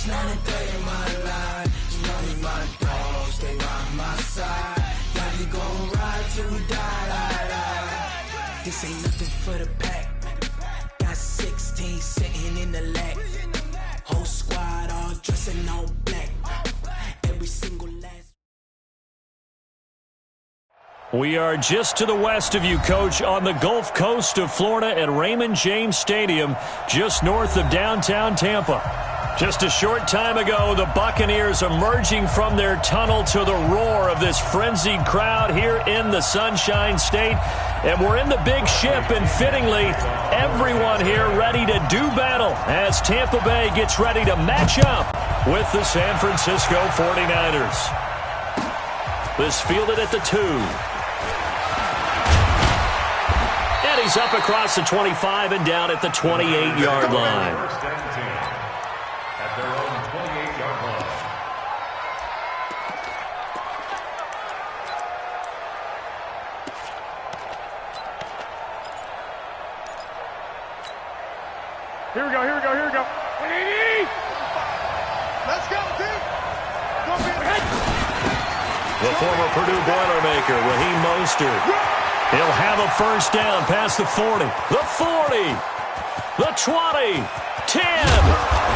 It's not a day in my life. You know me, my dog, stay by my side. Yeah, we gon' ride till we die. This ain't nothing for the pack. Got 16 sitting in the lap. Whole squad all dressing all black. Every single last. We are just to the west of you, Coach, on the Gulf Coast of Florida at Raymond James Stadium, just north of downtown Tampa. Just a short time ago, the Buccaneers emerging from their tunnel to the roar of this frenzied crowd here in the Sunshine State. And we're in the big ship, and fittingly, everyone here ready to do battle as Tampa Bay gets ready to match up with the San Francisco 49ers. This fielded at the 2. And he's up across the 25 and down at the 28-yard line. At their own 28-yard line. Here we go. Let's go, dude. The former Purdue Boilermaker, Raheem Mostert. He'll have a first down past the 40. The 40. The 20. 10.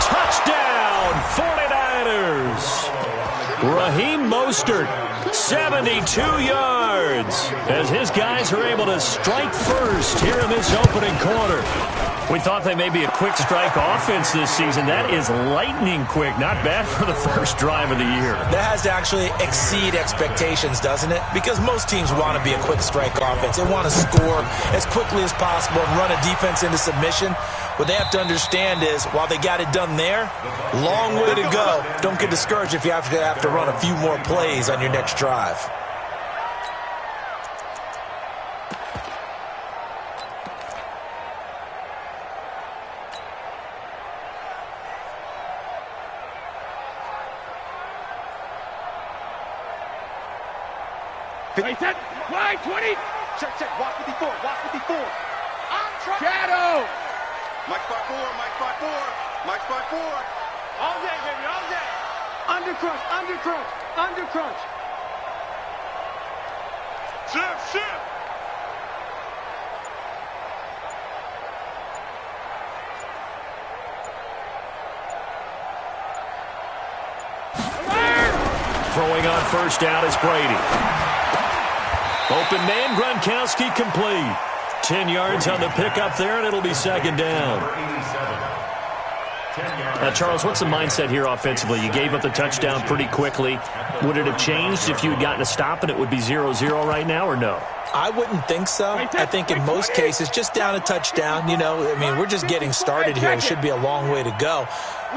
Touchdown, 49ers. Raheem Mostert, 72 yards, as his guys are able to strike first here in this opening quarter. We thought they may be a quick strike offense this season. That is lightning quick. Not bad for the first drive of the year. That has to actually exceed expectations, doesn't it? Because most teams want to be a quick strike offense. They want to score as quickly as possible and run a defense into submission. What they have to understand is, while they got it done there, long way to go. Don't get discouraged if you have to run a few more plays on your next drive. Wide 20. Check. Walk 54. On track. Shadow. Mike spot 4. All day, baby, all day. Under crunch. Shift. Throwing on first down is Brady. Open man, Gronkowski complete. 10 yards on the pickup there, and it'll be second down. Now, Charles, what's the mindset here offensively? You gave up the touchdown pretty quickly. Would it have changed if you had gotten a stop and it would be 0-0 right now, or no? I wouldn't think so. I think in most cases, just down a touchdown, we're just getting started here. It should be a long way to go.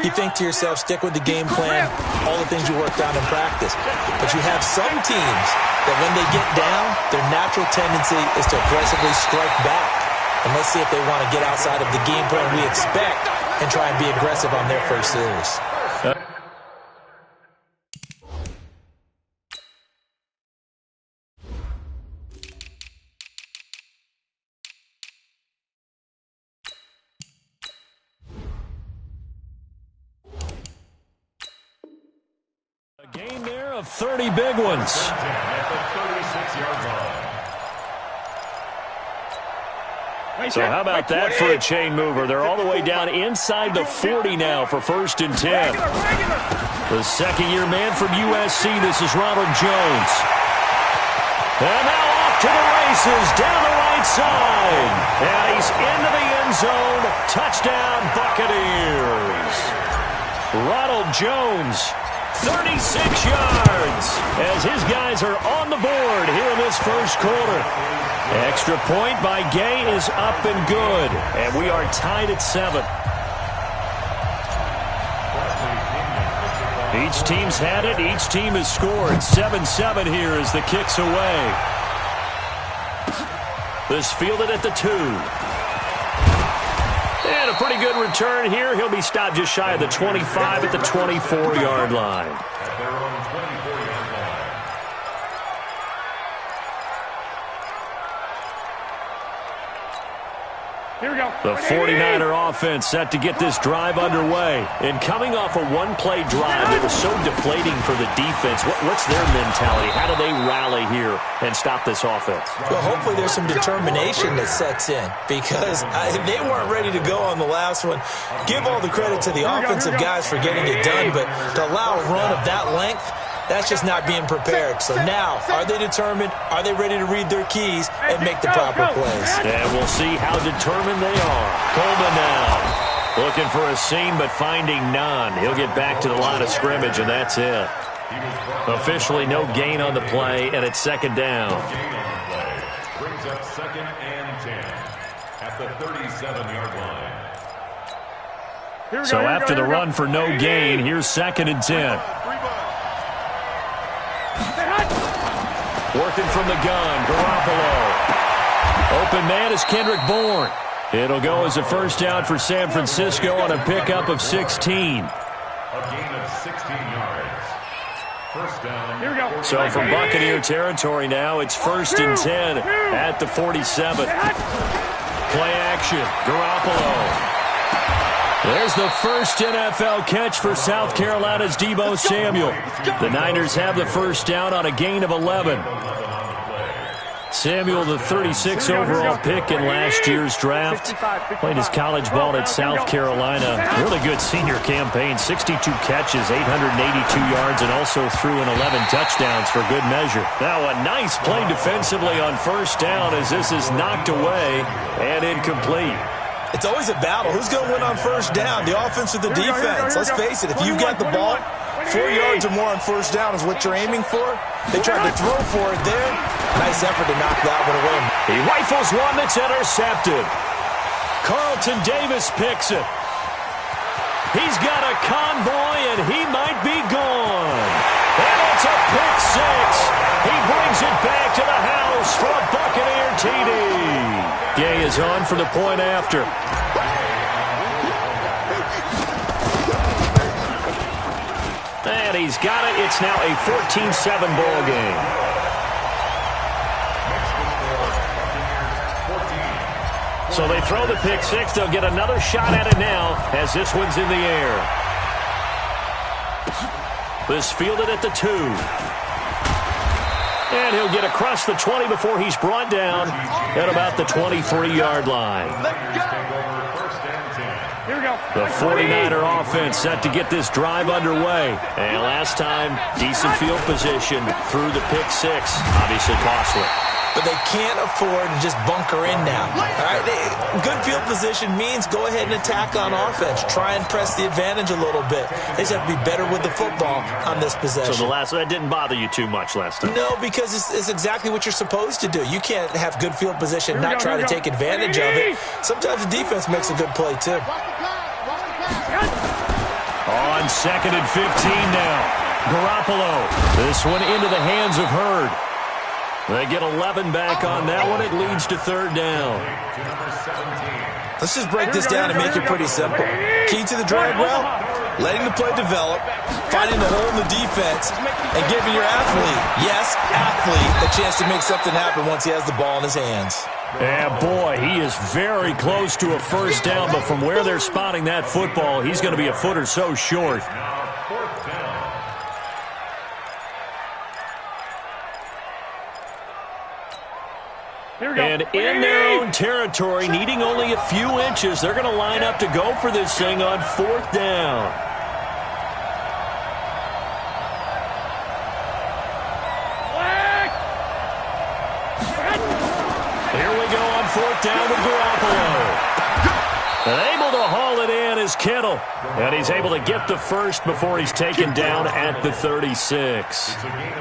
You think to yourself, stick with the game plan, all the things you worked on in practice. But you have some teams that when they get down, their natural tendency is to aggressively strike back. And let's see if they want to get outside of the game plan we expect and try and be aggressive on their first series. A game there of 30 big ones. So how about that for a chain mover? They're all the way down inside the 40 now for 1st and 10. The second-year man from USC, this is Ronald Jones. And now off to the races down the right side. And he's into the end zone. Touchdown, Buccaneers. Ronald Jones, 36 yards, as his guys are on the board here in this first quarter. Extra point by Gay is up and good, and we are tied at 7. Each team's had it. Each team has scored. 7-7 here as the kick's away. This fielded at the 2. And a pretty good return here. He'll be stopped just shy of the 25 at the 24-yard line. Here we go. The 49er offense set to get this drive underway. And coming off a one-play drive, it was so deflating for the defense. What's their mentality? How do they rally here and stop this offense? Well, hopefully there's some determination that sets in because they weren't ready to go on the last one. Give all the credit to the offensive guys for getting it done, but to allow a run of that length, that's just not being prepared. So now, are they determined? Are they ready to read their keys and make the proper plays? And we'll see how determined they are. Coleman now looking for a seam, but finding none. He'll get back to the line of scrimmage, and that's it. Officially no gain on the play, and it's second down. Brings up 2nd and 10 at the 37-yard line. So after the run for no gain, here's 2nd and 10. Working from the gun, Garoppolo. Open man is Kendrick Bourne. It'll go as a first down for San Francisco on a pickup of 16. A gain of 16 yards. First down. Here we go. So from Buccaneer territory now, it's 1st and 10 at the 47. Play action, Garoppolo. There's the first NFL catch for South Carolina's Deebo Samuel. The Niners have the first down on a gain of 11. Samuel, the 36 overall pick in last year's draft, played his college ball at South Carolina. Really good senior campaign, 62 catches, 882 yards, and also threw in 11 touchdowns for good measure. Now a nice play defensively on first down as this is knocked away and incomplete. It's always a battle. Who's going to win on first down, the offense or the defense? Let's face it, if you've got the ball, 4 yards or more on first down is what you're aiming for. They tried to throw for it there. Nice effort to knock that one away. He rifles one that's intercepted. Carlton Davis picks it. He's got a convoy, and he might be gone. And it's a pick six. He brings it back to the house for a Buccaneer TD. Gay is on for the point after. And he's got it. It's now a 14-7 ball game. So they throw the pick six. They'll get another shot at it now as this one's in the air. This fielded at the 2. And he'll get across the 20 before he's brought down at about the 23-yard line. Here we go. The 49er offense set to get this drive underway. And last time, decent field position through the pick six. Obviously costly. But they can't afford to just bunker in now. All right, good field position means go ahead and attack on offense. Try and press the advantage a little bit. They just have to be better with the football on this possession. So that didn't bother you too much last time? No, because it's exactly what you're supposed to do. You can't have good field position, not try to take advantage of it. Sometimes the defense makes a good play, too. On 2nd and 15 now. Garoppolo. This one into the hands of Hurd. They get 11 back on that one. It leads to third down. Let's just break this down and make it pretty simple. Key to the drag route, letting the play develop, finding the hole in the defense, and giving your athlete, yes, athlete, a chance to make something happen once he has the ball in his hands. And boy, he is very close to a first down, but from where they're spotting that football, he's going to be a foot or so short. And in their own territory, needing only a few inches, they're going to line up to go for this thing on fourth down. Here we go on fourth down with Garoppolo. And able to haul it in is Kittle. And he's able to get the first before he's taken down at the 36.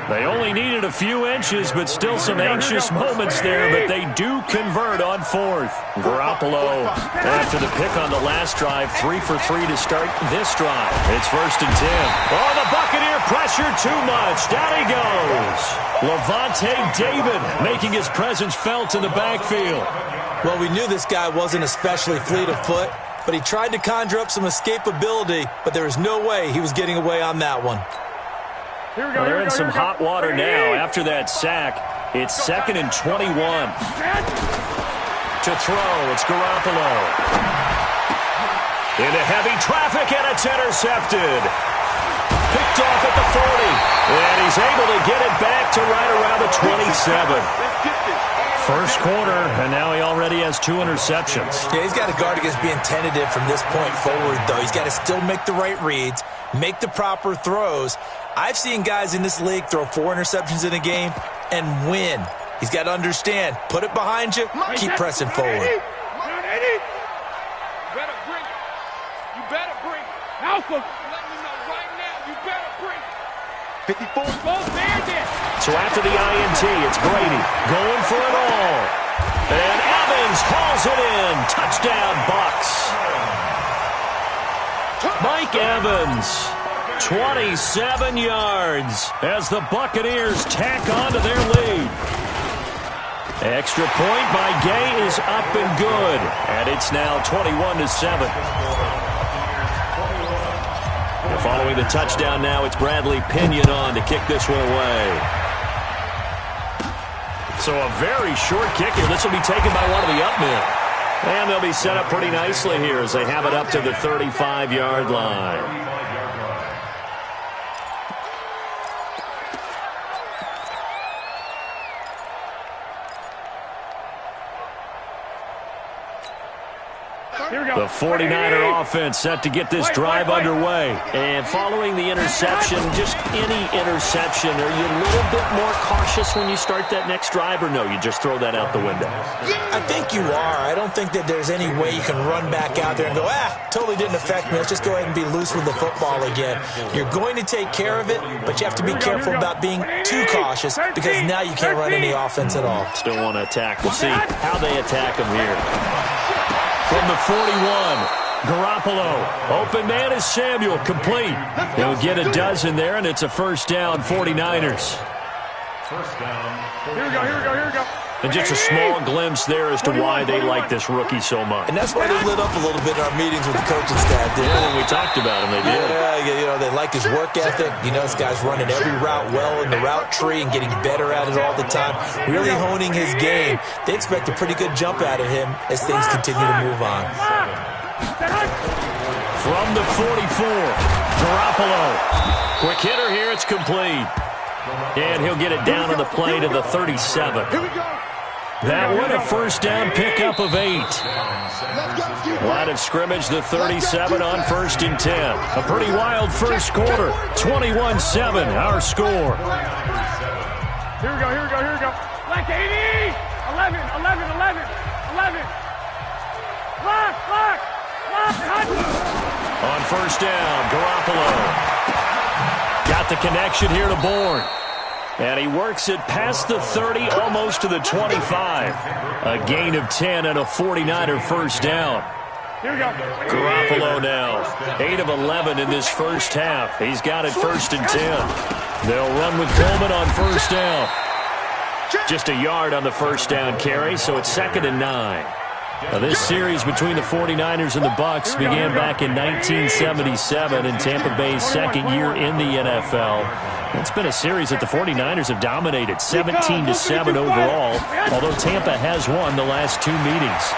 They only needed a few inches, but still some anxious moments there, but they do convert on fourth. Garoppolo, after the pick on the last drive, 3 for 3 to start this drive. It's 1st and 10. Oh, the Buccaneer pressure too much. Down he goes. Levante David making his presence felt in the backfield. Well, we knew this guy wasn't especially fleet of foot, but he tried to conjure up some escapability, but there was no way he was getting away on that one. They're in some hot water now after that sack. It's 2nd and 21. To throw, it's Garoppolo. Into heavy traffic, and it's intercepted. Picked off at the 40. And he's able to get it back to right around the 27. First quarter, and now he already has 2 interceptions. Yeah, he's got to guard against being tentative from this point forward, though. He's got to still make the right reads, make the proper throws. I've seen guys in this league throw 4 interceptions in a game and win. He's got to understand, put it behind you, keep pressing forward. You better bring it. You better bring it. Alpha, let me know right now. You better bring it. 54. Both bandits. So after the INT, it's Brady going for it all. And Evans hauls it in. Touchdown, Bucs. Mike Evans, 27 yards as the Buccaneers tack on to their lead. Extra point by Gay is up and good. And it's now 21-7. Following the touchdown now, it's Bradley Pinion on to kick this one away. So a very short kick here. This will be taken by one of the up men. And they'll be set up pretty nicely here as they have it up to the 35-yard line. The 49er offense set to get this drive underway. And following the interception, just any interception, are you a little bit more cautious when you start that next drive, or no, you just throw that out the window? I think you are. I don't think that there's any way you can run back out there and go, totally didn't affect me. Let's just go ahead and be loose with the football again. You're going to take care of it, but you have to be careful about being too cautious because now you can't run any offense at all. Still want to attack. We'll see how they attack them here. From the 41, Garoppolo. Open man is Samuel, complete. He'll get a dozen there, and it's a first down, 49ers. First down. Here we go. And just a small glimpse there as to why they like this rookie so much. And that's why they lit up a little bit in our meetings with the coaching staff. Yeah, we talked about him. They did. Yeah, they like his work ethic. This guy's running every route well in the route tree and getting better at it all the time, really honing his game. They expect a pretty good jump out of him as things continue to move on. From the 44, Garoppolo. Quick hitter here, it's complete. And he'll get it down on the play to the 37. Here we go. That one, a first down pickup of 8. Line of scrimmage, the 37 on 1st and 10. A pretty wild first quarter. 21-7, our score. Here we go. Black 80. 11. Block. On first down, Garoppolo. Got the connection here to Bourne. And he works it past the 30, almost to the 25. A gain of 10 and a 49er first down. Here we go. Garoppolo now, 8 of 11 in this first half. He's got it 1st and 10. They'll run with Coleman on first down. Just a yard on the first down carry, so it's 2nd and 9. Now, this series between the 49ers and the Bucs began back in 1977 in Tampa Bay's second year in the NFL. It's been a series that the 49ers have dominated, 17-7 overall, although Tampa has won the last 2 meetings.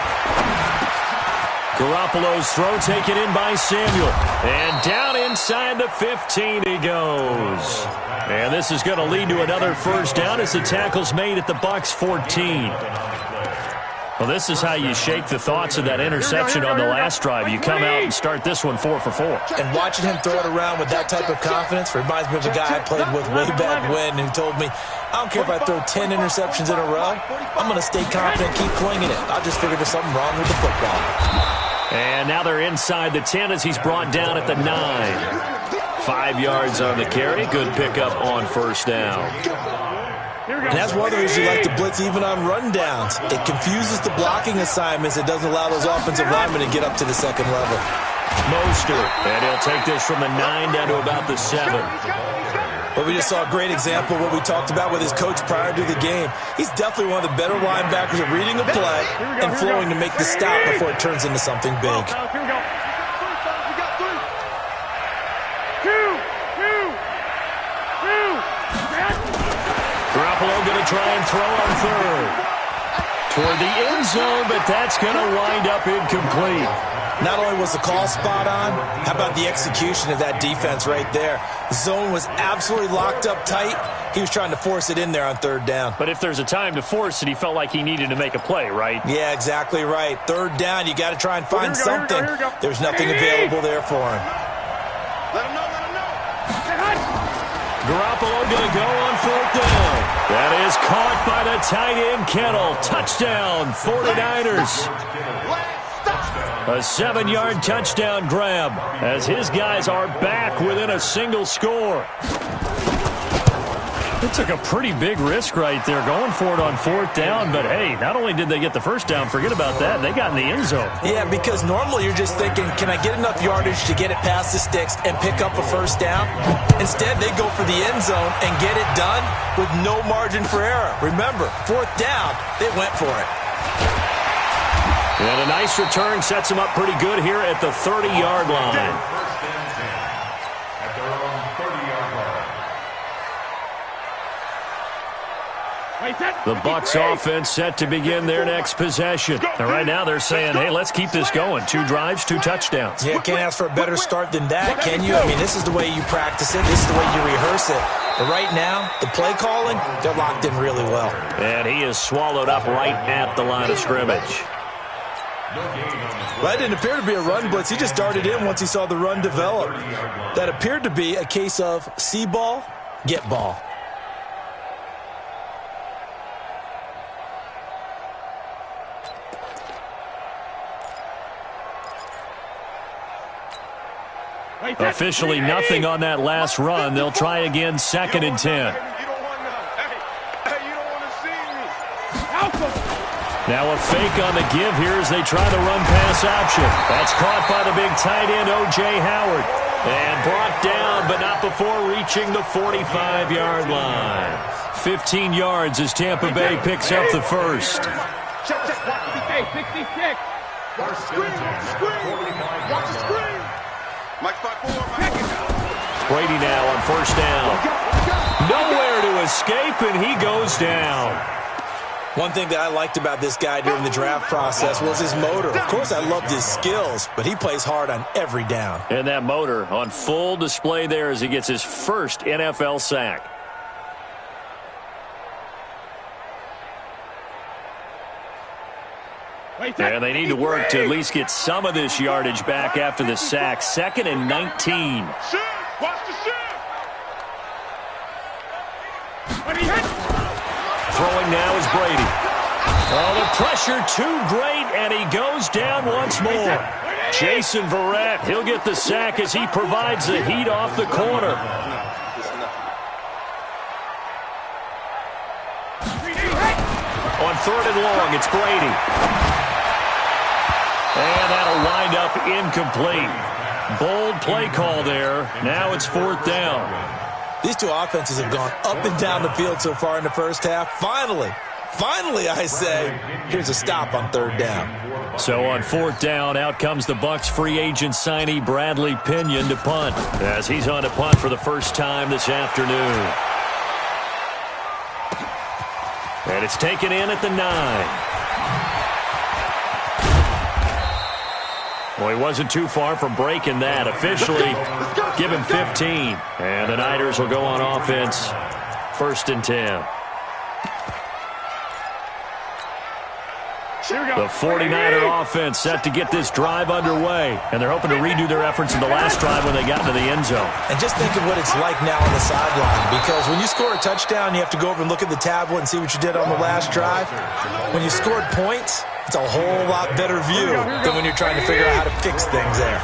Garoppolo's throw taken in by Samuel. And down inside the 15 he goes. And this is going to lead to another first down as the tackle's made at the Bucs 14. Well, this is how you shake the thoughts of that interception on the last drive. You come out and start this one 4 for 4. And watching him throw it around with that type of confidence reminds me of a guy I played with way back when who told me, I don't care if I throw 10 interceptions in a row, I'm going to stay confident, keep flinging it. I just figured there's something wrong with the football. And now they're inside the 10 as he's brought down at the 9. 5 yards on the carry. Good pickup on first down. And that's one of the reasons you like to blitz even on rundowns. It confuses the blocking assignments. It doesn't allow those offensive linemen to get up to the second level. Mostert, and he'll take this from the 9 down to about the 7. But we just saw a great example of what we talked about with his coach prior to the game. He's definitely one of the better linebackers at reading a play and flowing to make the stop before it turns into something big. Here we go. We got 3. 2. Garoppolo going to try and throw on 3rd. toward the end zone, but that's going to wind up incomplete. Not only was the call spot on, how about the execution of that defense right there? The zone was absolutely locked up tight. He was trying to force it in there on third down. But if there's a time to force it, he felt like he needed to make a play, right? Yeah, exactly right. Third down, you got to try and find something. There's nothing available there for him. Let him know. Garoppolo going to go on fourth down. That is caught by the tight end, Kittle. Touchdown, 49ers. A 7-yard touchdown grab as his guys are back within a single score. It took a pretty big risk right there going for it on fourth down, but hey, not only did they get the first down, forget about that, they got in the end zone. Yeah, because normally you're just thinking, can I get enough yardage to get it past the sticks and pick up a first down? Instead, they go for the end zone and get it done with no margin for error. Remember, fourth down, they went for it. And a nice return sets them up pretty good here at the 30-yard line. First and 10 at their own 30-yard line. The Bucs offense set to begin their next possession. And right now they're saying, hey, let's keep this going. 2 drives, 2 touchdowns. Yeah, can't ask for a better start than that, can you? I mean, this is the way you practice it. This is the way you rehearse it. But right now, the play calling, they're locked in really well. And he is swallowed up right at the line of scrimmage. That didn't appear to be a run blitz. He just darted in once he saw the run develop. That appeared to be a case of see ball, get ball. Officially nothing on that last run. They'll try again, 2nd and 10. Now a fake on the give here as they try the run-pass option. That's caught by the big tight end, O.J. Howard. And brought down, but not before reaching the 45-yard line. 15 yards as Tampa Bay picks up the first. Check. Hey, 66. Watch the screen. Watch the screen. Mike 5-4. Brady now on first down. Nowhere to escape, and he goes down. One thing that I liked about this guy during the draft process was his motor. Of course, I loved his skills, but he plays hard on every down. And that motor on full display there as he gets his first NFL sack. And they need to work to at least get some of this yardage back after the sack. 2nd and 19. Watch the shift. Throwing now is Brady. Oh, the pressure too great, and he goes down once more. Jason Verrett, he'll get the sack as he provides the heat off the corner. On 3rd and long, it's Brady. And that'll wind up incomplete. Bold play call there. Now it's 4th down. These two offenses have gone up and down the field so far in the first half. Finally, I say, here's a stop on 3rd down. So on 4th down, out comes the Bucs free agent signee Bradley Pinion to punt, as he's on to punt for the first time this afternoon. And it's taken in at the 9. Well, he wasn't too far from breaking that. Officially, give him 15. And the Niners will go on offense. 1st and 10. The 49er offense set to get this drive underway. And they're hoping to redo their efforts in the last drive when they got into the end zone. And just think of what it's like now on the sideline. Because when you score a touchdown, you have to go over and look at the tablet and see what you did on the last drive. When you scored points, it's a whole lot better view than when you're trying to figure out how to fix things there.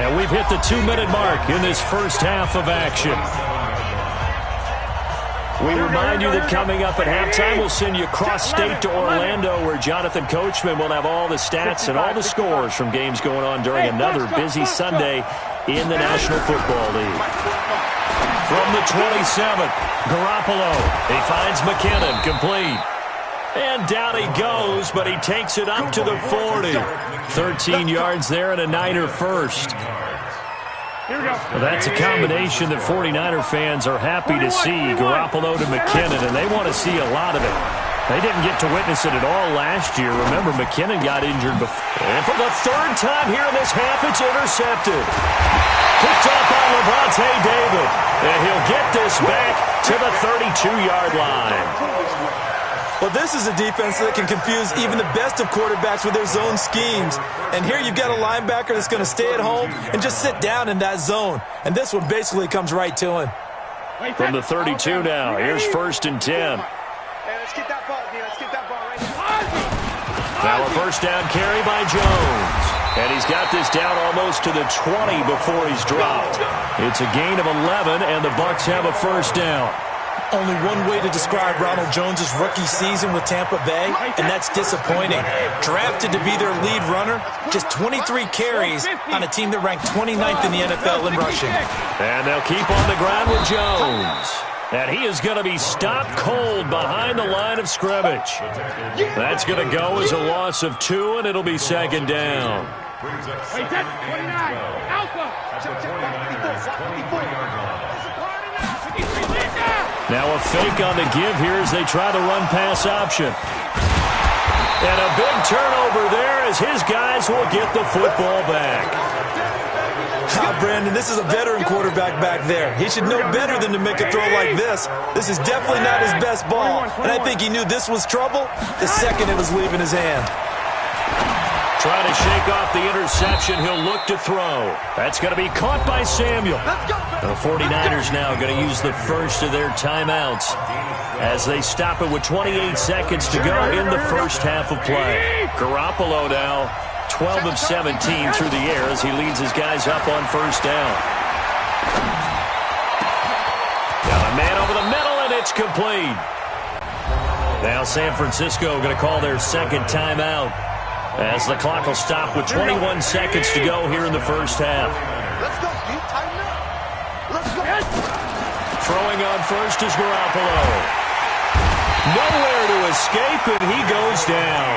And we've hit the 2-minute mark in this first half of action. We remind you that coming up at halftime, we'll send you cross-state to Orlando, where Jonathan Coachman will have all the stats and all the scores from games going on during another busy Sunday in the National Football League. From the 27th, Garoppolo. He finds McKinnon, complete. And down he goes, but he takes it up to the 40. 13 yards there and a Niner first. Well, that's a combination that 49er fans are happy to see. Garoppolo to McKinnon, and they want to see a lot of it. They didn't get to witness it at all last year. Remember, McKinnon got injured before. And for the third time here in this half, it's intercepted. Picked up by Levante David. And he'll get this back to the 32-yard line. Well, this is a defense that can confuse even the best of quarterbacks with their zone schemes. And here you've got a linebacker that's going to stay at home and just sit down in that zone. And this one basically comes right to him. From the 32 now, here's 1st and 10. Let's get that ball, D. Let's get that ball right now. Now a first down carry by Jones. And he's got this down almost to the 20 before he's dropped. It's a gain of 11, and the Bucs have a first down. Only one way to describe Ronald Jones' rookie season with Tampa Bay, and that's disappointing. Drafted to be their lead runner, just 23 carries on a team that ranked 29th in the NFL in rushing. And they'll keep on the ground with Jones. And he is going to be stopped cold behind the line of scrimmage. That's going to go as a loss of 2, and it'll be second down. Wait, 29. Alpha. Now a fake on the give here as they try the run-pass option. And a big turnover there as his guys will get the football back. Brandon, this is a veteran quarterback back there. He should know better than to make a throw like this. This is definitely not his best ball. And I think he knew this was trouble the second it was leaving his hand. Trying to shake off the interception. He'll look to throw. That's going to be caught by Samuel. The 49ers now going to use the first of their timeouts as they stop it with 28 seconds to go in the first half of play. Garoppolo now 12 of 17 through the air as he leads his guys up on first down. Got a man over the middle, and it's complete. Now San Francisco going to call their second timeout as the clock will stop with 21 seconds to go here in the first half. Let's go, dude. Tighten up. Let's go. Throwing on first is Garoppolo. Nowhere to escape, and he goes down.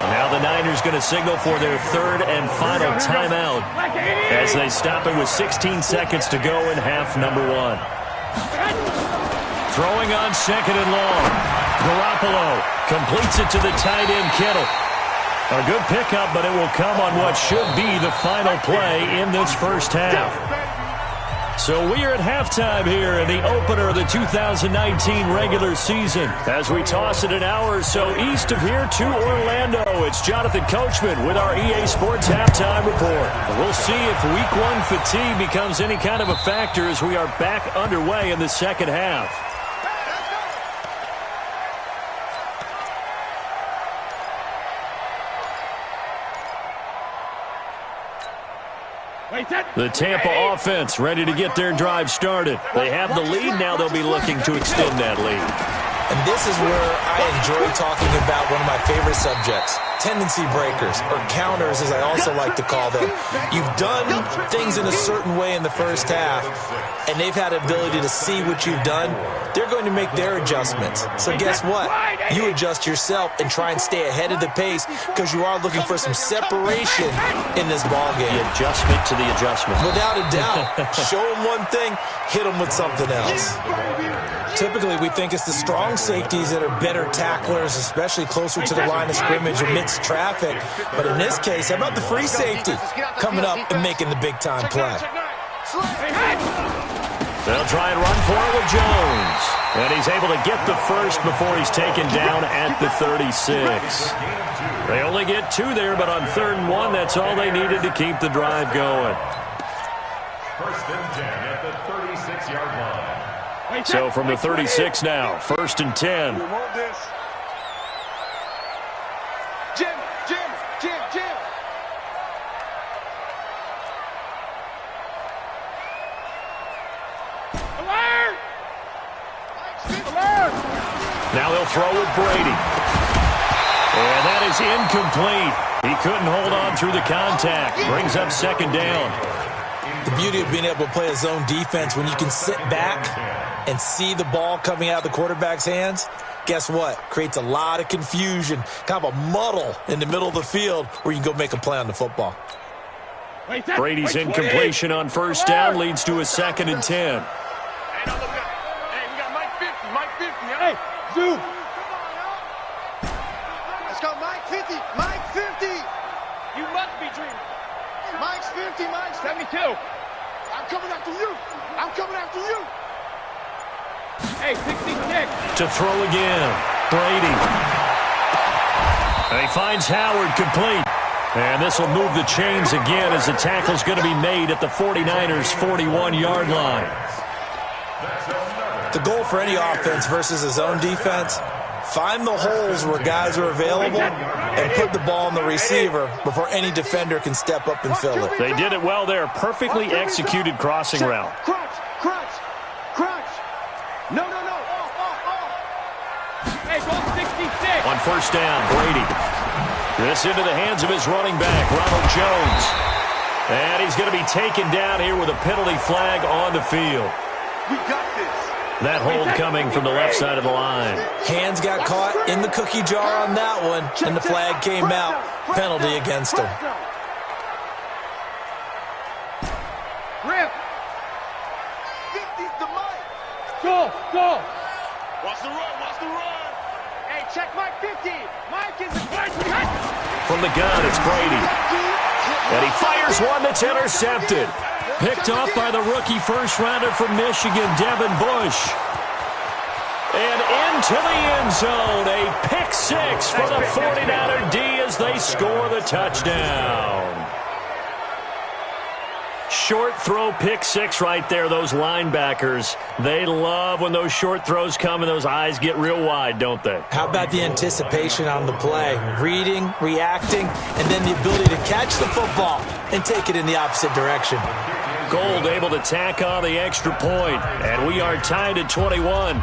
Now the Niners going to signal for their third and final timeout as they stop it with 16 seconds to go in half number 1. Throwing on second and long. Garoppolo completes it to the tight end Kittle. A good pickup, but it will come on what should be the final play in this first half. So we are at halftime here in the opener of the 2019 regular season. As we toss it an hour or so east of here to Orlando, it's Jonathan Coachman with our EA Sports Halftime Report. We'll see if Week 1 fatigue becomes any kind of a factor as we are back underway in the second half. The Tampa offense ready to get their drive started. They have the lead. Now they'll be looking to extend that lead. And this is where I enjoy talking about one of my favorite subjects, tendency breakers, or counters as I also like to call them. You've done things in a certain way in the first half, and they've had the ability to see what you've done. They're going to make their adjustments. So guess what? You adjust yourself and try and stay ahead of the pace because you are looking for some separation in this ballgame. The adjustment to the adjustment. Without a doubt. Show them one thing, hit them with something else. Typically, we think it's the strong safeties that are better tacklers, especially closer to the line of scrimmage amidst traffic. But in this case, how about the free safety coming up and making the big-time play? They'll try and run for it with Jones. And he's able to get the first before he's taken down at the 36. They only get 2 there, but on 3rd and 1, that's all they needed to keep the drive going. 1st and 10 at the 36-yard line. So from the 36 now, 1st and 10. Jim. Now they'll throw with Brady. And that is incomplete. He couldn't hold on through the contact. Brings up 2nd down. The beauty of being able to play a zone defense when you can sit back and see the ball coming out of the quarterback's hands, guess what? Creates a lot of confusion, kind of a muddle in the middle of the field where you can go make a play on the football. Brady's incompletion on 1st down leads to a 2nd and 10. Hey, we got Mike 50. Hey, Zoo. 22. I'm coming after you. I'm coming after you. Hey, 66. To throw again. Brady. And he finds Howard complete. And this will move the chains again as the tackle's going to be made at the 49ers' 41-yard line. The goal for any offense versus his own defense, find the holes where guys are available and put the ball on the receiver before any defender can step up and fill it. They did it well there. Perfectly executed crossing route. Crunch, crunch, crunch. No. Hey, goal 66. On first down, Brady. This into the hands of his running back, Ronald Jones. And he's going to be taken down here with a penalty flag on the field. We got this. That hold coming from the left side of the line. Hands got caught in the cookie jar on that one, and the flag came out. Penalty against him. Rip. 50's the mic. Go. Watch the run. Hey, check Mike 50. Mike is From the gun, it's Brady. And he fires one that's intercepted. Picked off by the rookie first-rounder from Michigan, Devin Bush. And into the end zone, a pick six for the 49er D as they score the touchdown. Short throw pick six right there, those linebackers. They love when those short throws come and those eyes get real wide, don't they? How about the anticipation on the play? Reading, reacting, and then the ability to catch the football and take it in the opposite direction. Gold able to tack on the extra point, and we are tied at 21.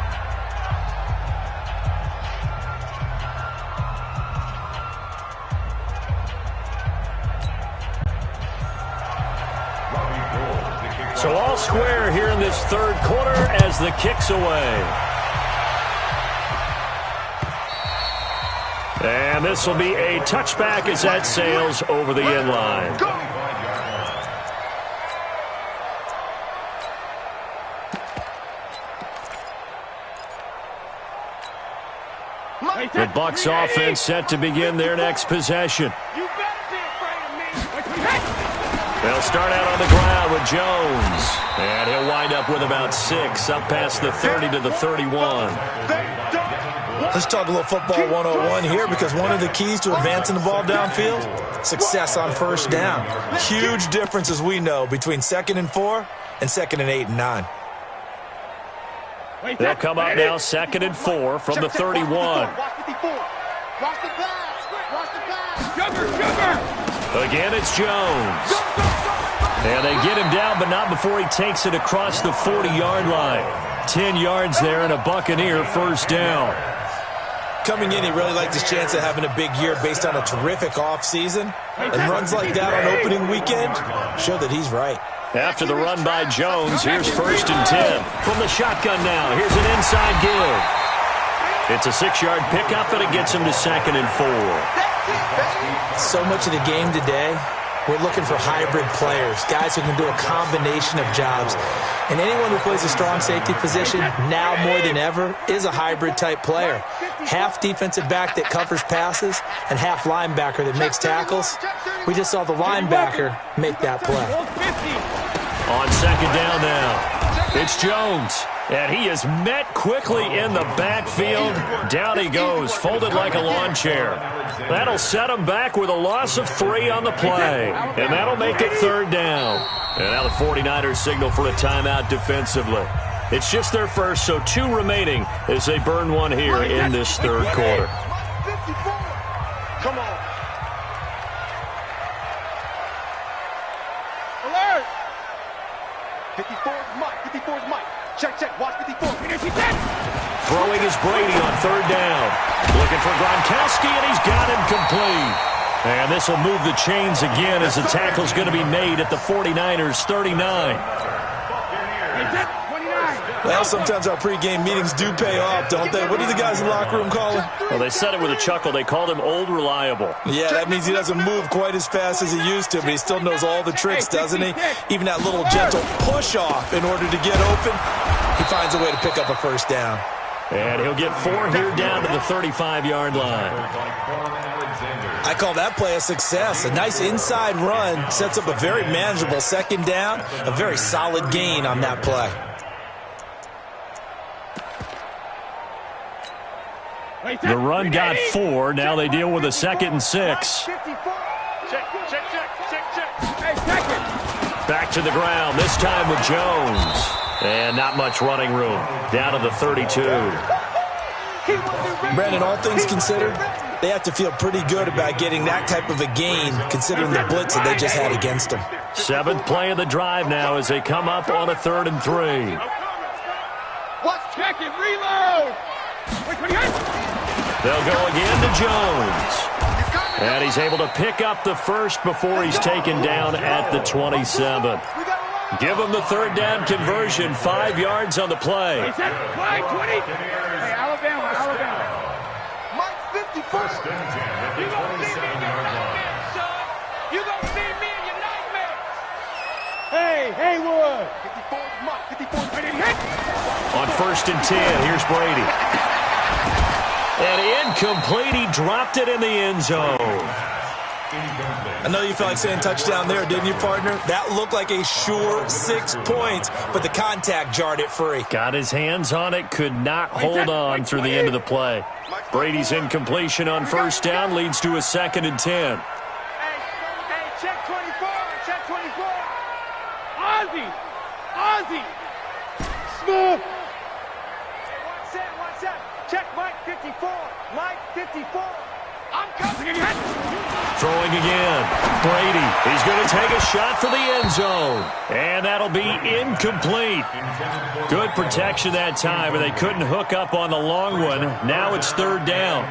So all square here in this third quarter as the kick's away. And this will be a touchback as that sails over the end line. The Bucs offense set to begin their next possession. You better be afraid of me. They'll start out on the ground with Jones. And he'll wind up with about 6, up past the 30 to the 31. Let's talk a little football 101 here, because one of the keys to advancing the ball downfield, success on first down. Huge difference, as we know, between 2nd and 4 and 2nd and 8 and 9. They'll come up now 2nd and 4 from the 31. Watch the pass. Sugar. Again, it's Jones. And they get him down, but not before he takes it across the 40-yard line. 10 yards there and a Buccaneer first down. Coming in, he really liked his chance of having a big year based on a terrific offseason. And runs like that on opening weekend show that he's right. After the run by Jones, here's 1st and 10. From the shotgun now, here's an inside give. It's a 6-yard pickup, and it gets him to 2nd and 4. So much of the game today, we're looking for hybrid players, guys who can do a combination of jobs. And anyone who plays a strong safety position, now more than ever, is a hybrid-type player. Half defensive back that covers passes and half linebacker that makes tackles. We just saw the linebacker make that play. On 2nd down now, it's Jones. And he is met quickly in the backfield. Down he goes, folded like a lawn chair. That'll set him back with a loss of 3 on the play. And that'll make it 3rd down. And now the 49ers signal for a timeout defensively. It's just their first, so 2 remaining as they burn one here in this 3rd quarter. Come on. Alert! 54's Mike. 54's Mike. Check. Watch 54. Throwing is Brady on 3rd down. Looking for Gronkowski, and he's got him complete. And this will move the chains again as the tackle's going to be made at the 49ers' 39. Well, sometimes our pregame meetings do pay off, don't they? What do the guys in the locker room call him? Well, they said it with a chuckle. They called him Old Reliable. Yeah, that means he doesn't move quite as fast as he used to, but he still knows all the tricks, doesn't he? Even that little gentle push-off in order to get open, he finds a way to pick up a first down. And he'll get 4 here down to the 35-yard line. I call that play a success. A nice inside run sets up a very manageable second down, a very solid gain on that play. The run got 4. Now they deal with a 2nd and 6. Back to the ground, this time with Jones. And not much running room. Down to the 32. Brandon, all things considered, they have to feel pretty good about getting that type of a gain, considering the blitz that they just had against them. 7th play of the drive now as they come up on a 3rd and 3. Check it, reload. They'll go again to Jones. And he's able to pick up the first before he's taken down at the 27. Give him the 3rd down conversion, 5 yards on the play. Hey, Alabama. Mike 54. First and 10 at the 27-yard line. You gonna see me in your nightmare. Hey, Haywood. 54. On 1st and 10, here's Brady. And incomplete, he dropped it in the end zone. I know you felt like saying touchdown there, didn't you, partner? That looked like a sure 6 points, but the contact jarred it free. Got his hands on it, could not hold on through the end of the play. Brady's incompletion on 1st down leads to a 2nd and 10. Hey, check 24. Ozzy. Smooth. Watch that. Check Mike 54. I'm coming. Throwing again. Brady, he's going to take a shot for the end zone. And that'll be incomplete. Good protection that time, and they couldn't hook up on the long one. Now it's 3rd down.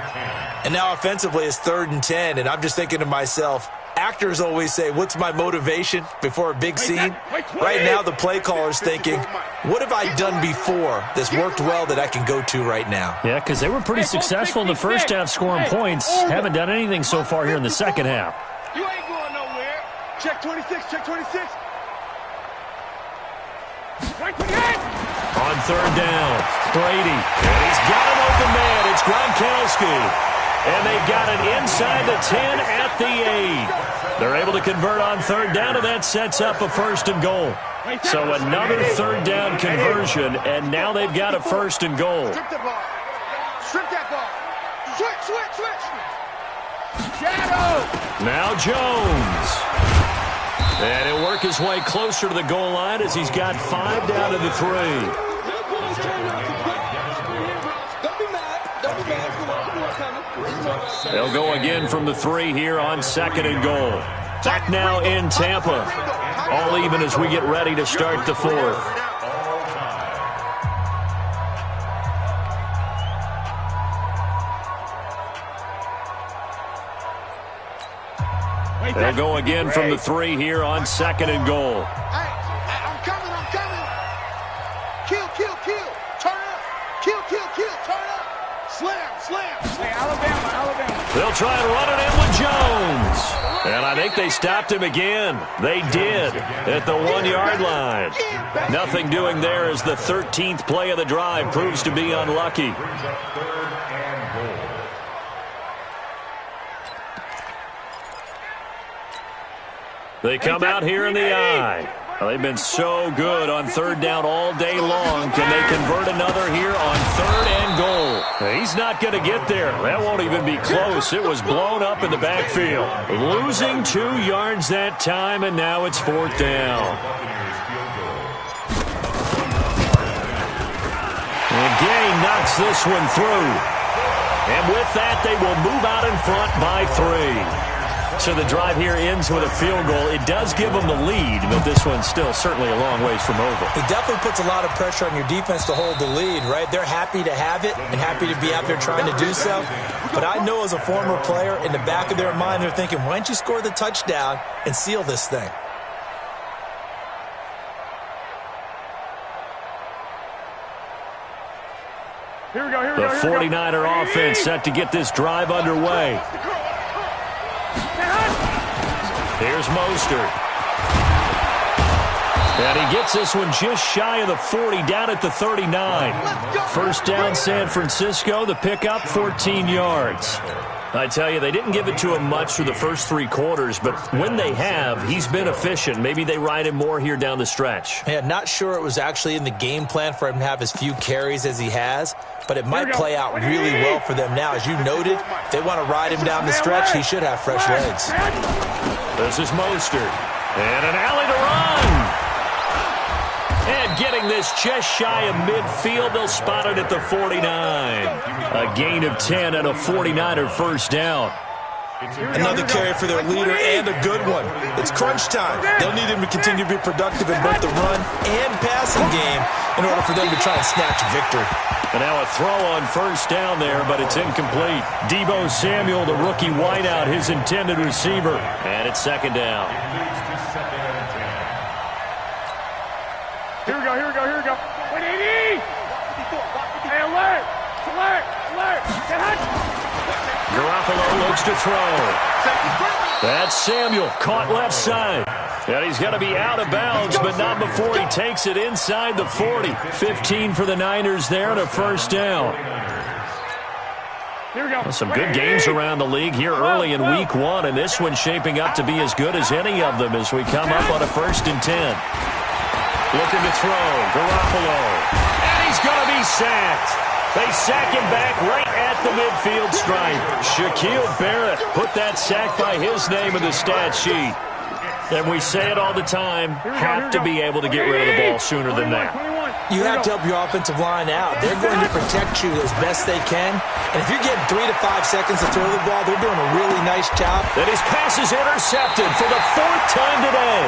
And now offensively it's 3rd and 10, and I'm just thinking to myself, actors always say, what's my motivation before a big scene? Right now the play caller's thinking, what have I done before that's worked well that I can go to right now? Yeah, because they were pretty successful in the first half scoring points. Haven't done anything so far here in the second half. You ain't going nowhere. Check 26. On 3rd down, Brady. And he's got an open man. It's Gronkowski. And they got it inside the 10 at the 8. They're able to convert on 3rd down, and that sets up a 1st and goal. So another 3rd down conversion, and now they've got a 1st and goal. Strip that ball. Switch. Shadow. Now Jones. And he'll work his way closer to the goal line as he's got 5 down to the 3. They'll go again from the 3 here on 2nd and goal. Back now in Tampa. All even as we get ready to start the 4th. They'll go again from the 3 here on 2nd and goal. Hey, I'm coming. Kill. Turn up. Turn up. Slam. Hey, Alabama. They'll try and run it in with Jones. And I think they stopped him again. They did at the 1-yard line. Nothing doing there as the 13th play of the drive proves to be unlucky. They come out here in the eye. Well, they've been so good on 3rd down all day long. Can they convert another here on 3rd and goal? He's not going to get there. That won't even be close. It was blown up in the backfield. Losing 2 yards that time, and now it's 4th down. And Gay knocks this one through. And with that, they will move out in front by 3. So the drive here ends with a field goal. It does give them the lead, but this one's still certainly a long ways from over. It definitely puts a lot of pressure on your defense to hold the lead, right? They're happy to have it and happy to be out there trying to do so. But I know as a former player, in the back of their mind, they're thinking, why don't you score the touchdown and seal this thing? Here we go. The 49er offense set to get this drive underway. Here's Mostert. And he gets this one just shy of the 40, down at the 39. First down, San Francisco. The pickup, 14 yards. I tell you, they didn't give it to him much through the first 3 quarters, but when they have, he's been efficient. Maybe they ride him more here down the stretch. Yeah, not sure it was actually in the game plan for him to have as few carries as he has, but it might play out really well for them now. As you noted, if they want to ride him down the stretch, he should have fresh legs. This is Mostert. And an alley to run. And getting this just shy of midfield, they'll spot it at the 49. A gain of 10 and a 49er first down. Another carry for their leader and a good one. It's crunch time. They'll need him to continue to be productive in both the run and passing game in order for them to try and snatch victory. And now a throw on first down there, but it's incomplete. Deebo Samuel, the rookie wideout, his intended receiver. And it's second down. Here we go, here we go, here we go. 180! Hey, alert! Alert! Alert! Get hot! Garoppolo looks to throw. That's Samuel, caught left side. And he's going to be out of bounds, but not before he takes it inside the 40. 15 for the Niners there and a first down. Here we go. Some good games around the league here early in week 1, and this one's shaping up to be as good as any of them as we come up on a 1st and 10. Looking to throw, Garoppolo. And he's going to be sacked. They sack him back right at the midfield stripe. Shaquille Barrett put that sack by his name in the stat sheet. And we say it all the time, have to be able to get rid of the ball sooner than that. You have to help your offensive line out. They're going to protect you as best they can. And if you're getting 3 to 5 seconds to throw the ball, they're doing a really nice job. And his pass is intercepted for the 4th time today.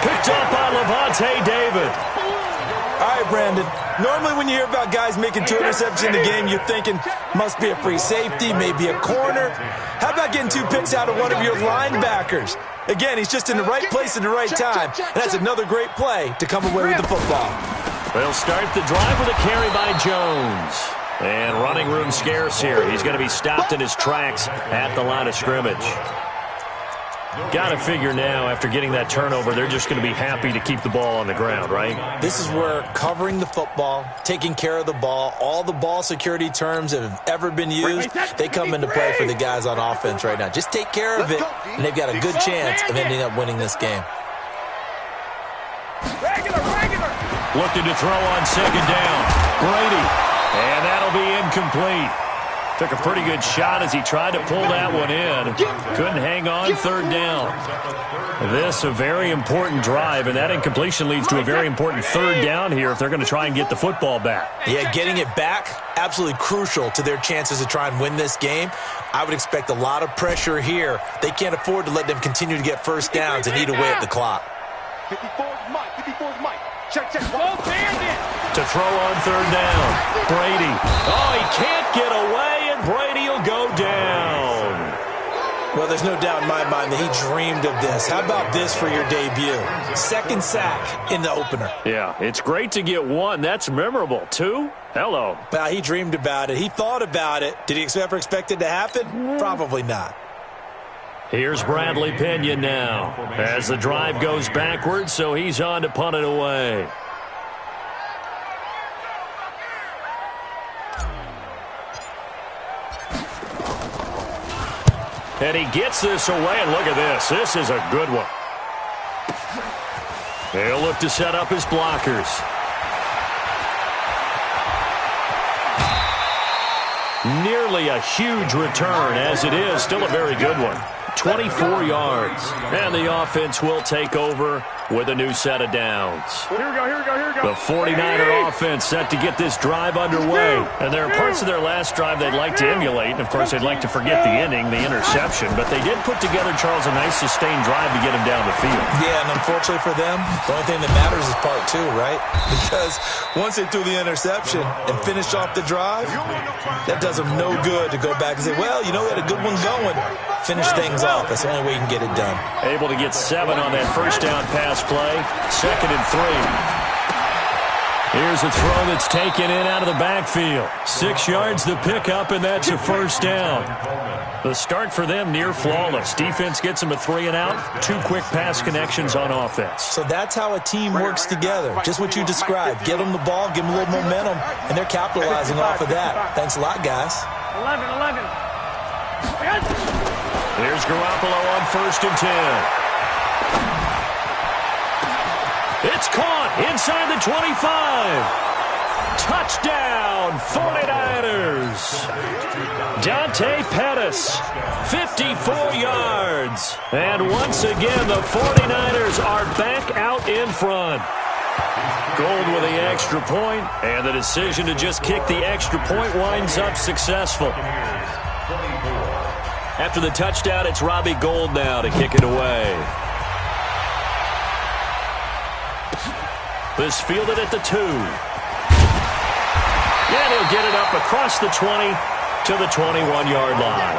Picked up by Levante David. All right, Brandon. Normally when you hear about guys making 2 interceptions in the game, you're thinking, must be a free safety, maybe a corner. How about getting 2 picks out of one of your linebackers? Again, he's just in the right place at the right time. And that's another great play to come away with the football. They'll start the drive with a carry by Jones. And running room scarce here. He's going to be stopped in his tracks at the line of scrimmage. Got to figure now, after getting that turnover, they're just going to be happy to keep the ball on the ground, right? This is where covering the football, taking care of the ball, all the ball security terms that have ever been used, they come into play for the guys on offense right now. Just take care of it, and they've got a good chance of ending up winning this game. Looking to throw on second down. Brady. And that'll be incomplete. Took a pretty good shot as he tried to pull that one in. Couldn't hang on, 3rd down. This a very important drive, and that incompletion leads to a very important 3rd down here if they're going to try and get the football back. Yeah, getting it back, absolutely crucial to their chances to try and win this game. I would expect a lot of pressure here. They can't afford to let them continue to get first downs and eat away at the clock. 54's Mike. 54's Mike. Check. Well, to throw on 3rd down. Brady. Oh, he can't get away, and Brady will go down. Well, there's no doubt in my mind that he dreamed of this. How about this for your debut? 2nd sack in the opener. Yeah, it's great to get 1. That's memorable. 2? Hello. Well, he dreamed about it. He thought about it. Did he ever expect it to happen? Probably not. Here's Bradley Pinion now as the drive goes backwards, so he's on to punt it away. And he gets this away, and look at this. This is a good one. He'll look to set up his blockers. Nearly a huge return, as it is. Still a very good one. 24 yards. And the offense will take over with a new set of downs. Here we go. The 49er offense set to get this drive underway. And there are parts of their last drive they'd like to emulate. And, of course, they'd like to forget the inning, the interception. But they did put together, Charles, a nice sustained drive to get him down the field. Yeah, and unfortunately for them, the only thing that matters is part 2, right? Because once they threw the interception and finished off the drive, that does them no good to go back and say, well, you know, we had a good one going. Finish things off. That's the only way you can get it done. Able to get 7 on that first down pass play. 2nd and 3. Here's a throw that's taken in out of the backfield. 6 yards to pick up, and that's a first down. The start for them near flawless. Defense gets them a 3 and out. 2 quick pass connections on offense. So that's how a team works together. Just what you described. Give them the ball, give them a little momentum, and they're capitalizing off of that. Thanks a lot, guys. 11. Here's Garoppolo on 1st and 10. It's caught inside the 25. Touchdown, 49ers. Dante Pettis, 54 yards. And once again, the 49ers are back out in front. Gold with the extra point, and the decision to just kick the extra point winds up successful. After the touchdown, it's Robbie Gould now to kick it away. This fielded at the 2. And he'll get it up across the 20 to the 21-yard line.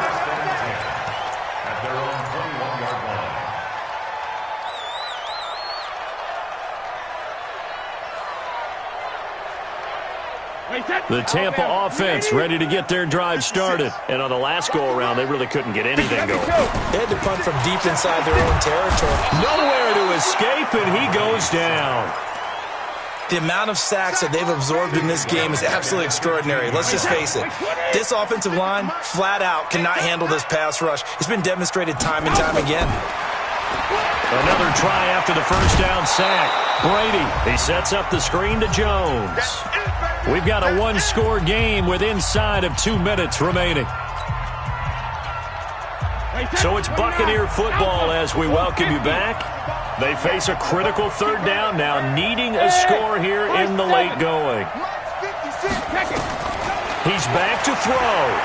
At their own 21-yard line. The Tampa offense ready to get their drive started. And on the last go-around, they really couldn't get anything going. They had to punt from deep inside their own territory. Nowhere to escape, and he goes down. The amount of sacks that they've absorbed in this game is absolutely extraordinary. Let's just face it. This offensive line, flat out, cannot handle this pass rush. It's been demonstrated time and time again. Another try after the first down sack. Brady, he sets up the screen to Jones. We've got a 1-score game with inside of 2 minutes remaining. So it's Buccaneer football as we welcome you back. They face a critical 3rd down now, needing a score here in the late going. He's back to throw.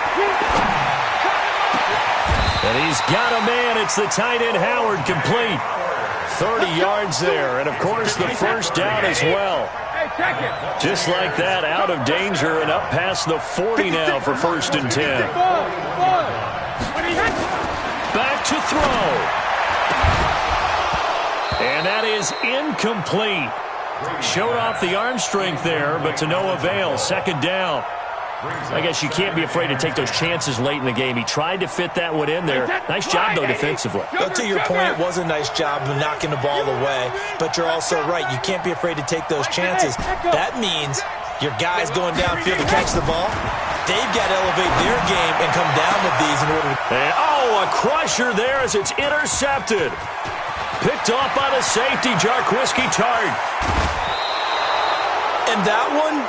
And he's got a man. It's the tight end Howard, complete. 30 yards there, and of course the first down as well. Just like that, out of danger and up past the 40 now for 1st and 10. Back to throw. And that is incomplete. Showed off the arm strength there, but to no avail. 2nd down. I guess you can't be afraid to take those chances late in the game. He tried to fit that one in there. Nice job, though, defensively. But to your point, it was a nice job of knocking the ball away. But you're also right. You can't be afraid to take those chances. That means your guys going downfield to catch the ball, they've got to elevate their game and come down with these in order to... And, a crusher there as it's intercepted. Picked off by the safety, Jarquiski Tart. And that one,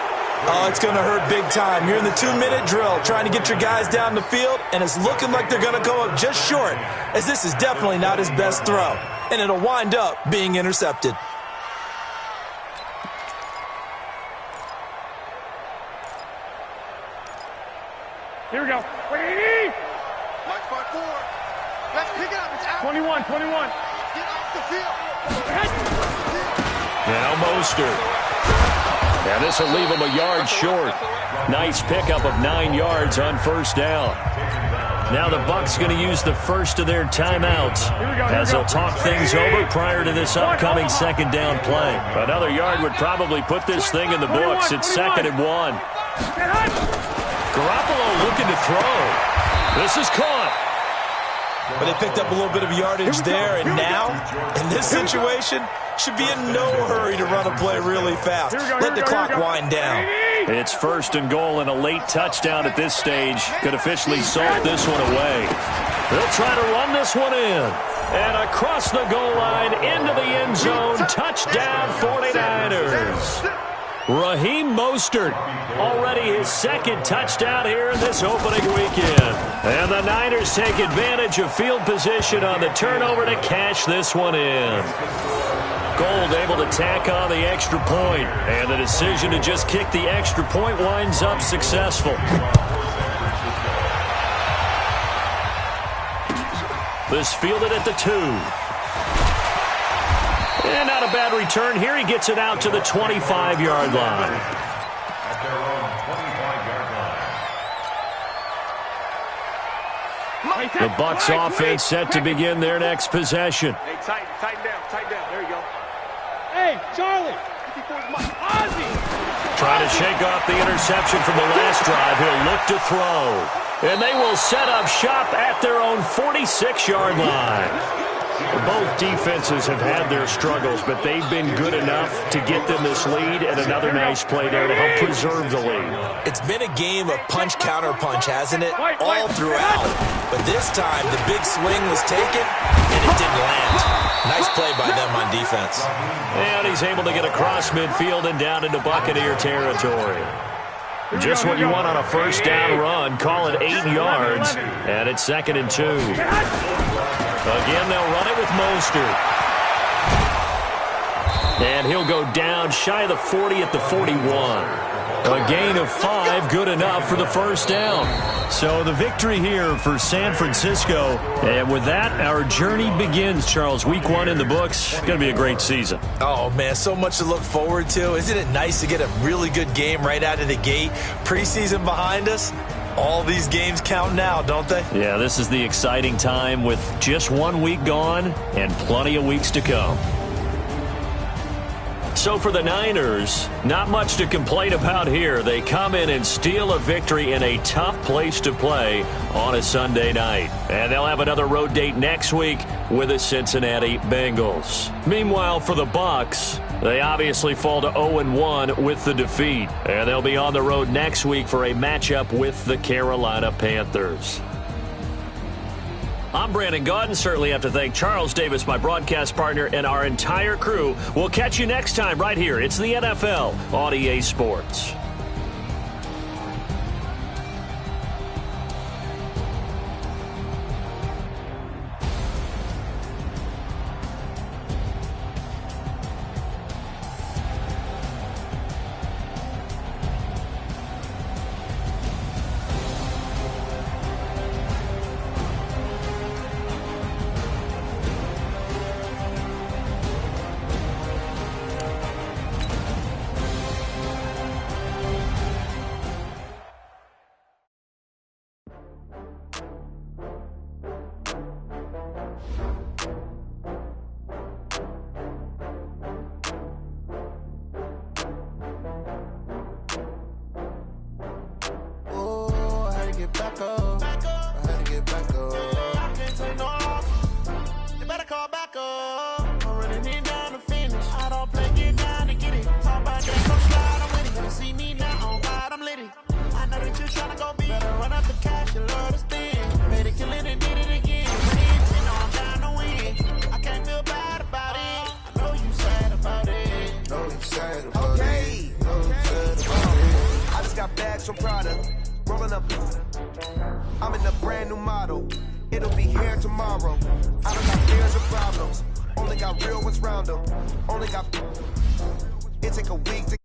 it's going to hurt big time. You're in the 2-minute drill trying to get your guys down the field, and it's looking like they're going to come up just short, as this is definitely not his best throw. And it'll wind up being intercepted. Here we go. Brady! Watch by 4. Let's pick it up. It's out. 21. Get off the field. Now Mostert. Now this will leave him a yard short. Nice pickup of 9 yards on 1st down. Now the Bucs going to use the first of their timeouts as they'll talk things over prior to this upcoming 2nd down play. Another yard would probably put this thing in the books. It's 2nd and 1. Garoppolo looking to throw. This is caught. But they picked up a little bit of yardage there, and now, in this situation, should be in no hurry to run a play really fast. Let the clock wind down. It's 1st and goal, and a late touchdown at this stage could officially salt this one away. They'll try to run this one in. And across the goal line, into the end zone, touchdown 49ers. Raheem Mostert, already his 2nd touchdown here in this opening weekend. And the Niners take advantage of field position on the turnover to cash this one in. Gould able to tack on the extra point, and the decision to just kick the extra point winds up successful. This fielded at the 2. And not a bad return here. He gets it out to the 25-yard line. At their own 25-yard line. The Bucs offense set to begin their next possession. Hey, tighten down. There you go. Hey, Charlie, Trying to shake off the interception from the last drive. He'll look to throw. And they will set up shop at their own 46-yard line. Both defenses have had their struggles, but they've been good enough to get them this lead, and another nice play there to help preserve the lead. It's been a game of punch-counter-punch, hasn't it? All throughout. But this time, the big swing was taken, and it didn't land. Nice play by them on defense. And he's able to get across midfield and down into Buccaneer territory. Just what you want on a first down run. Call it 8 yards, and it's 2nd and 2. Again, they'll run it with Mostert. And he'll go down shy of the 40 at the 41. A gain of 5, good enough for the first down. So the victory here for San Francisco. And with that, our journey begins, Charles. Week 1 in the books. Going to be a great season. Oh, man, so much to look forward to. Isn't it nice to get a really good game right out of the gate? Preseason behind us. All these games count now, don't they? Yeah, this is the exciting time with just 1 week gone and plenty of weeks to come. So for the Niners, not much to complain about here. They come in and steal a victory in a tough place to play on a Sunday night. And they'll have another road date next week with the Cincinnati Bengals. Meanwhile, for the Bucs, they obviously fall to 0-1 with the defeat. And they'll be on the road next week for a matchup with the Carolina Panthers. I'm Brandon Gaudin. Certainly have to thank Charles Davis, my broadcast partner, and our entire crew. We'll catch you next time right here. It's the NFL on EA Sports. Some product, rolling up. I'm in a brand new model. It'll be here tomorrow. I don't got fears or problems. Only got real ones round them. Only got. It take a week to